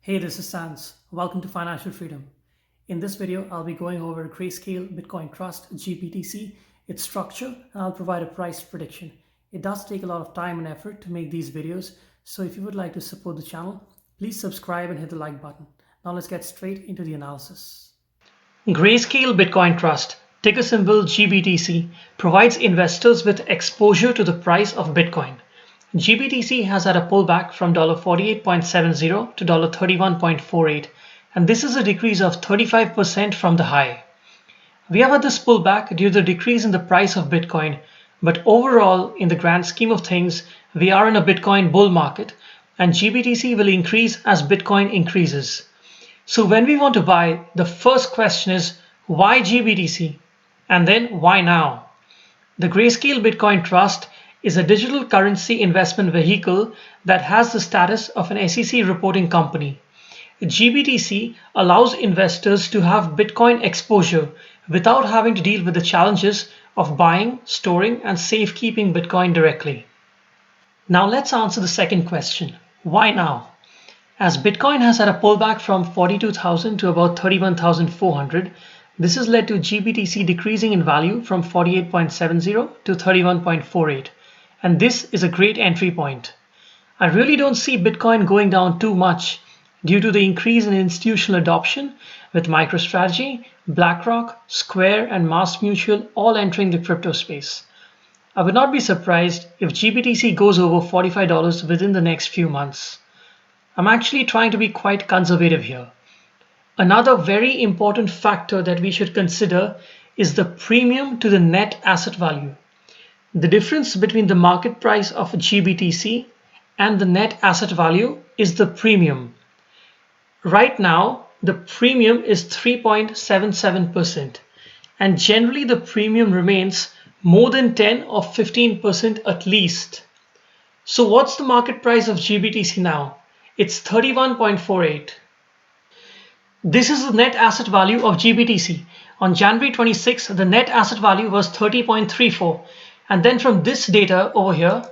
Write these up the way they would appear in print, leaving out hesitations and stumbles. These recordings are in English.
Hey, this is Sans. Welcome to Financial Freedom. In this video, I'll be going over Grayscale Bitcoin Trust, GBTC, its structure, and I'll provide a price prediction. It does take a lot of time and effort to make these videos, so if you would like to support the channel, please subscribe and hit the like button. Now let's get straight into the analysis. Grayscale Bitcoin Trust, ticker symbol GBTC, provides investors with exposure to the price of Bitcoin. GBTC has had a pullback from $48.70 to $31.48, and this is a decrease of 35% from the high. We have had this pullback due to the decrease in the price of Bitcoin, but overall, in the grand scheme of things, we are in a Bitcoin bull market, and GBTC will increase as Bitcoin increases. So when we want to buy, the first question is, why GBTC? And then, why now? The Grayscale Bitcoin Trust is a digital currency investment vehicle that has the status of an SEC reporting company. GBTC allows investors to have Bitcoin exposure without having to deal with the challenges of buying, storing, and safekeeping Bitcoin directly. Now let's answer the second question. Why now? As Bitcoin has had a pullback from 42,000 to about 31,400, this has led to GBTC decreasing in value from 48.70 to 31.48. And this is a great entry point. I really don't see Bitcoin going down too much due to the increase in institutional adoption with MicroStrategy, BlackRock, Square, and MassMutual all entering the crypto space. I would not be surprised if GBTC goes over $45 within the next few months. I'm actually trying to be quite conservative here. Another very important factor that we should consider is the premium to the net asset value. The difference between the market price of GBTC and the net asset value is the premium. Right now, the premium is 3.77%, and generally the premium remains more than 10 or 15% at least. So what's the market price of GBTC now? It's 31.48. This is the net asset value of GBTC. On January 26, the net asset value was 30.34. And then from this data over here,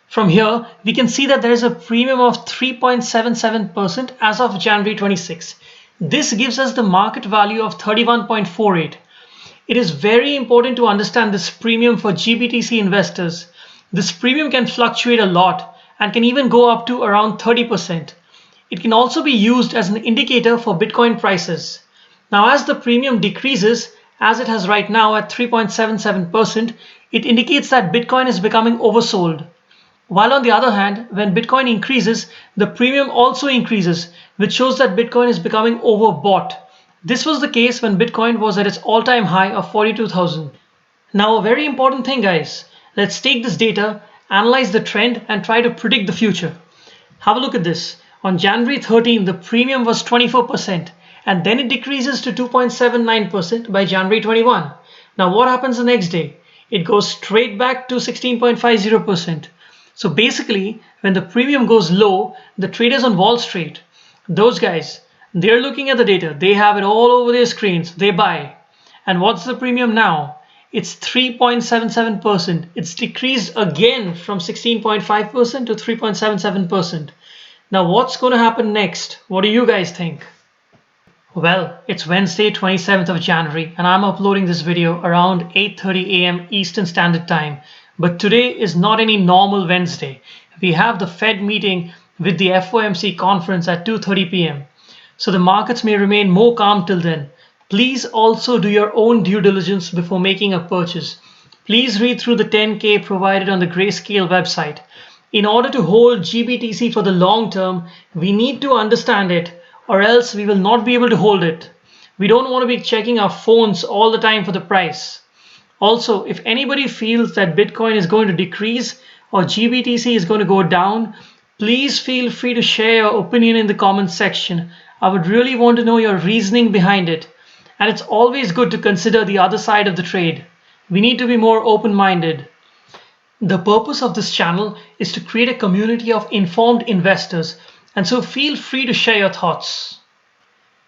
from here, we can see that there is a premium of 3.77% as of January 26. This gives us the market value of 31.48. It is very important to understand this premium for GBTC investors. This premium can fluctuate a lot and can even go up to around 30%. It can also be used as an indicator for Bitcoin prices. Now, as the premium decreases, as it has right now at 3.77%, it indicates that Bitcoin is becoming oversold. While on the other hand, when Bitcoin increases, the premium also increases, which shows that Bitcoin is becoming overbought. This was the case when Bitcoin was at its all-time high of 42,000. Now, a very important thing, guys. Let's take this data, analyze the trend, and try to predict the future. Have a look at this. On January 13, the premium was 24%, and then it decreases to 2.79% by January 21. Now, what happens the next day? It goes straight back to 16.50%. So basically, when the premium goes low, the traders on Wall Street, those guys, they're looking at the data. They have it all over their screens. They buy. And what's the premium now? It's 3.77%. It's decreased again from 16.5% to 3.77%. Now, what's going to happen next? What do you guys think? Well, it's Wednesday, 27th of January, and I'm uploading this video around 8:30 a.m. Eastern Standard Time. But today is not any normal Wednesday. We have the Fed meeting with the FOMC conference at 2:30 p.m. So the markets may remain more calm till then. Please also do your own due diligence before making a purchase. Please read through the 10K provided on the Grayscale website. In order to hold GBTC for the long term, we need to understand it, or else we will not be able to hold it. We don't want to be checking our phones all the time for the price. Also, if anybody feels that Bitcoin is going to decrease or GBTC is going to go down, please feel free to share your opinion in the comments section. I would really want to know your reasoning behind it. And it's always good to consider the other side of the trade. We need to be more open-minded. The purpose of this channel is to create a community of informed investors, and so feel free to share your thoughts.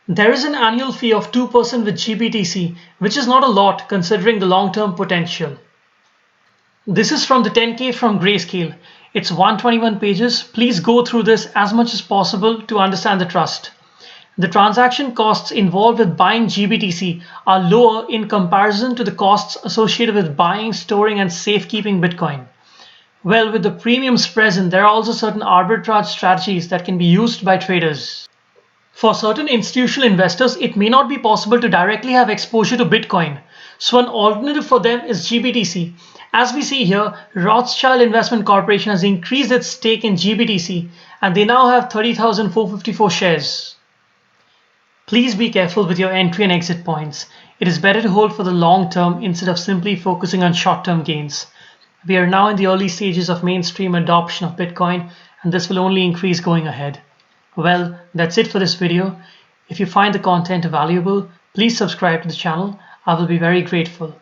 There is an annual fee of 2% with GBTC, which is not a lot considering the long-term potential. This is from the 10K from Grayscale. It's 121 pages. Please go through this as much as possible to understand the trust. The transaction costs involved with buying GBTC are lower in comparison to the costs associated with buying, storing, and safekeeping Bitcoin. Well, with the premiums present, there are also certain arbitrage strategies that can be used by traders. For certain institutional investors, it may not be possible to directly have exposure to Bitcoin. So an alternative for them is GBTC. As we see here, Rothschild Investment Corporation has increased its stake in GBTC and they now have 30,454 shares. Please be careful with your entry and exit points. It is better to hold for the long term instead of simply focusing on short-term gains. We are now in the early stages of mainstream adoption of Bitcoin, and this will only increase going ahead. Well, that's it for this video. If you find the content valuable, please subscribe to the channel. I will be very grateful.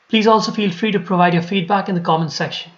Please also feel free to provide your feedback in the comments section.